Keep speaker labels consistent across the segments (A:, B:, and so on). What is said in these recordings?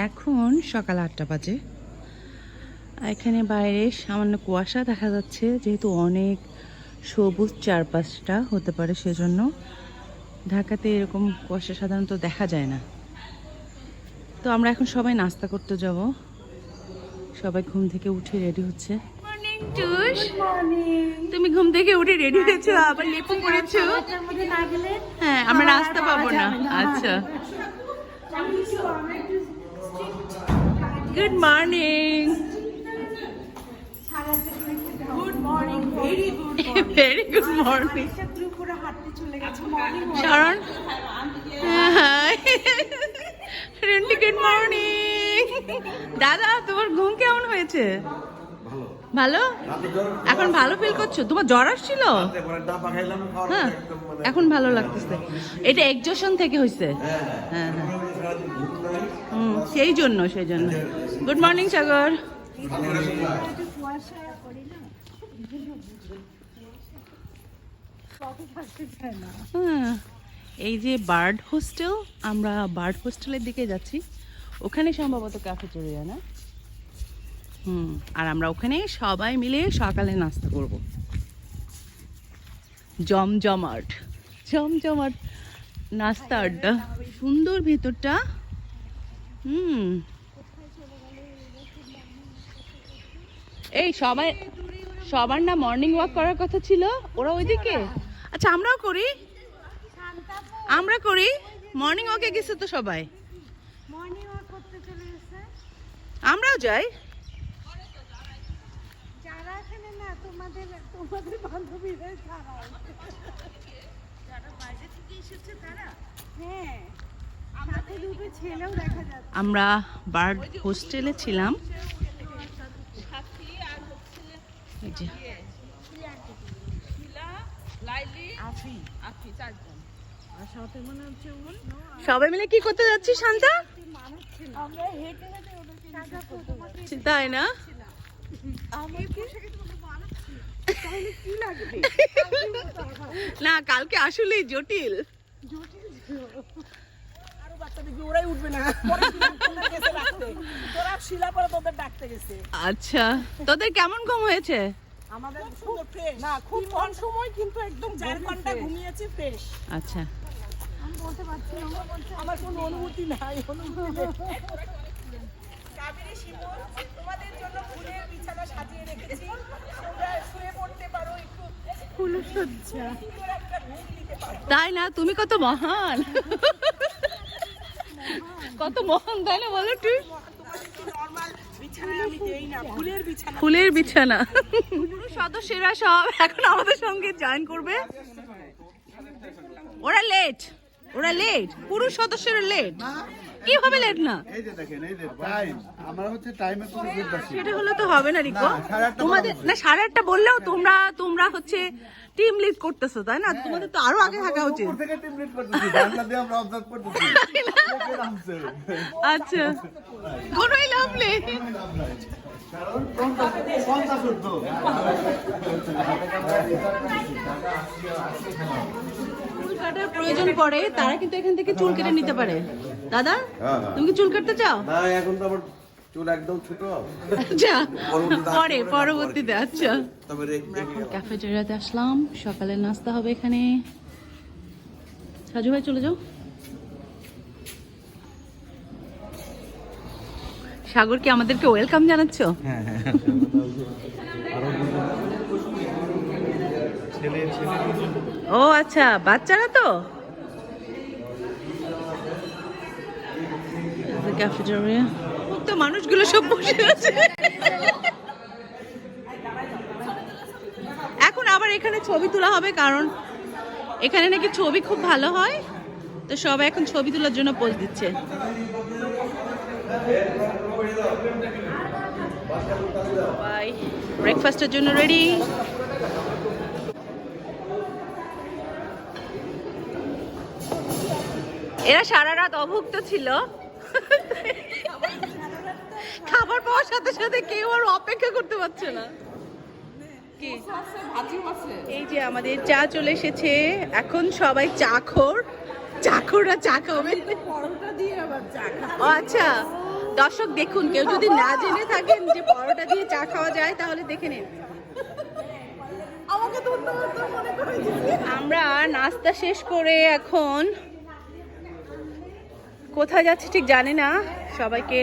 A: এখন সকাল 8টা বাজে। এখানে বাইরে সামান্য কুয়াশা দেখা যাচ্ছে, যেহেতু অনেক সবুজ চারপাশটা হতে পারে সেজন্য। ঢাকাতে এরকম কুয়াশা সাধারণত দেখা যায় না। তো আমরা এখন সবাই নাস্তা করতে যাব। সবাই ঘুম থেকে উঠে রেডি হচ্ছে। মর্নিং টুস, তুমি ঘুম থেকে উঠে রেডি হয়েছো, আবার লেপু পরেছো? হ্যাঁ, আমরা নাস্তা পাবো না। আচ্ছা, good morning.
B: Good morning, very good morning,
A: very good morning.
B: পুরো হাঁটতে চলে গেছে। Morning
A: Sharan, hi Rinti, good morning. দাদা, তোমার ঘুম কেমন হয়েছে? ভালো। এখন ভালো ফিল করছো? তোমার জ্বর আসছিল? হ্যাঁ, এখন ভালো লাগতেছে। এটা এক্সজশন থেকে হয়েছে। হ্যাঁ হ্যাঁ, সেই জন্য। গুড মর্নিং সাগর। এই যে বার্ড হোস্টেল, আমরা বার্ড হোস্টেলের দিকে যাচ্ছি। ওখানে সম্ভবত ক্যাফেটেরিয়া, না? আর আমরা ওখানে সবাই মিলে সকালে নাস্তা করব। জমজমাট নাস্তা আড্ডা। সুন্দর ভেতরটা। এই সবার না মর্নিং ওয়াক করার কথা ছিল, ওরা ওইদিকে। আচ্ছা, আমরা করি মর্নিং ওয়াকে গেছে তো সবাই।
B: মর্নিং ওয়াক করতে চলে গেছে।
A: আমরাও যাই।
B: যারা এখানে না, তোমাদের বান্ধবীরা যারা বাইরে থেকে এসেছে তারা। হ্যাঁ, সাথে দুটো ছেলেও দেখা যাচ্ছে।
A: আমরা বার্ড হোস্টেলে ছিলাম। এই যে সবাই মিলে কি করতে যাচ্ছি শান্তা?
B: আমরা হেঁটে হেঁটে
A: তাই না? না, কালকে আসলেই জটিল। আচ্ছা, তোদের কেমন ঘুম হয়েছে?
B: আমাদের সুন্দর ফ্রেশ না, খুব কম সময় কিন্তু একদম 4 ঘন্টা ঘুমিয়েছি ফ্রেশ।
A: আচ্ছা,
B: আমি বলতে পারছি না, আমার কোনো অনুভূতি নাই। কাবেরী শিমুল, তোমাদের জন্য ফুলের বিছানা সাজিয়ে রেখেছি। তোমরা শুয়ে পড়তে পারো, একটু ফুলসজ্জা।
A: তাই না? তুমি কত মহান, কত মহান, তাই না? বলো তুই। ফুলের বিছানা। সদস্যরা সব এখন আমাদের সঙ্গে জয়েন করবে। ওরা লেট। পুরুষ সদস্যরা লেট। কিভাবে লেট না?
C: এই যে দেখেন, এই যে টাইম, আমরা হচ্ছে টাইমে কোনো বুঝতাছি
A: সেটা হলে তো হবে না রিকো। তোমাদের না 8:30 বললেও তোমরা হচ্ছে টিম লিড করতেছো, তাই না? তোমাদের তো আরো আগে থাকা উচিত।
C: উপর থেকে টিম লিড করতেছি, জানলা দিয়ে আমরা অবজার্ভ করতেছি। কে নামছে?
A: আচ্ছা, কোনোই লাভ নেই।
C: কারণ কোনটা শুদ্ধ?
A: চুল কাটার প্রয়োজন পড়ে, তারা কিন্তু এখান থেকে চুল কেটে নিতে পারে। দাদা, তুমি কি চুল কাটতে চাও?
D: না, এখন তো আমার চুল একদম ছোট।
A: আচ্ছা, পরবর্তীতে। আচ্ছা,
D: তবে
A: এখন ক্যাফেটেরিয়াতে আসলাম, সকালের নাস্তা হবে এখানে। সাজু ভাই চলে যাও। সাগর, কি আমাদেরকে ওয়েলকাম জানাচ্ছ? ও আচ্ছা, বাচ্চারা তো। ক্যাফেটেরিয়া তো মানুষগুলো সব বসে আছে। এখন আবার এখানে ছবি তোলা হবে, কারণ এখানে নাকি ছবি খুব ভালো হয়। তো সবাই এখন ছবি তোলার জন্য পোজ দিচ্ছে। বাই, ব্রেকফাস্টের জন্য রেডি। এরা সারা রাত অভুক্ত ছিল, খাবার পাওয়ার সাথে সাথে কেউ আর অপেক্ষা করতে পারছে না। এই যে আমাদের চা চলে এসেছে, এখন সবাই চাখোররা চা খাবে। ও আচ্ছা, দর্শক দেখুন, কেউ যদি না জেনে থাকেন যে পরোটা দিয়ে চা খাওয়া যায় তাহলে দেখে নিন।
B: আমাকে ধন্যবাদ দাও মনে করে দিয়েছি।
A: আমরা নাস্তা শেষ করে এখন কোথায় যাচ্ছি ঠিক জানি না, সবাইকে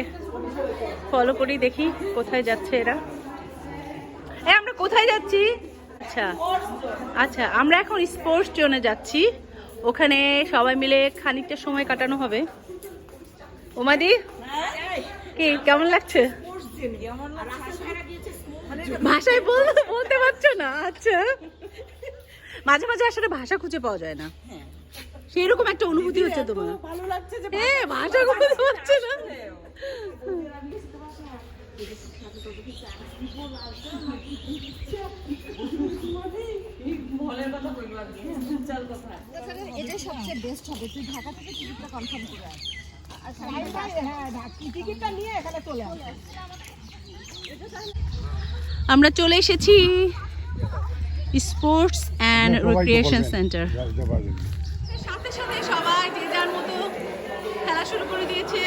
A: ফলো করি, দেখি কোথায় যাচ্ছে এরা। আমরা কোথায় যাচ্ছি? আচ্ছা আচ্ছা, আমরা এখন স্পোর্টস জোনে যাচ্ছি, ওখানে সবাই মিলে খানিকটা সময় কাটানো হবে। ওমাদি কি কেমন লাগছে? ভাষায় বলতে পারছো না? আচ্ছা, মাঝে মাঝে আসলে ভাষা খুঁজে পাওয়া যায় না, সেরকম একটা অনুভূতি হচ্ছে তোমার?
B: ভালো লাগছে যে
A: হ্যাঁ, ভাষা খুঁজে পাচ্ছে না।
B: এটাই সবচেয়ে বেস্ট হবে। তুই ঢাকা থেকে টিকিটটা কনফার্ম করে আস। হ্যাঁ, টিকিটটা নিয়ে এখানে চলে আস।
A: আমরা চলে এসেছি স্পোর্টস অ্যান্ড রিক্রিয়েশন সেন্টার। সাথে সাথে সবাই যে যার মতো খেলা শুরু করে দিয়েছে।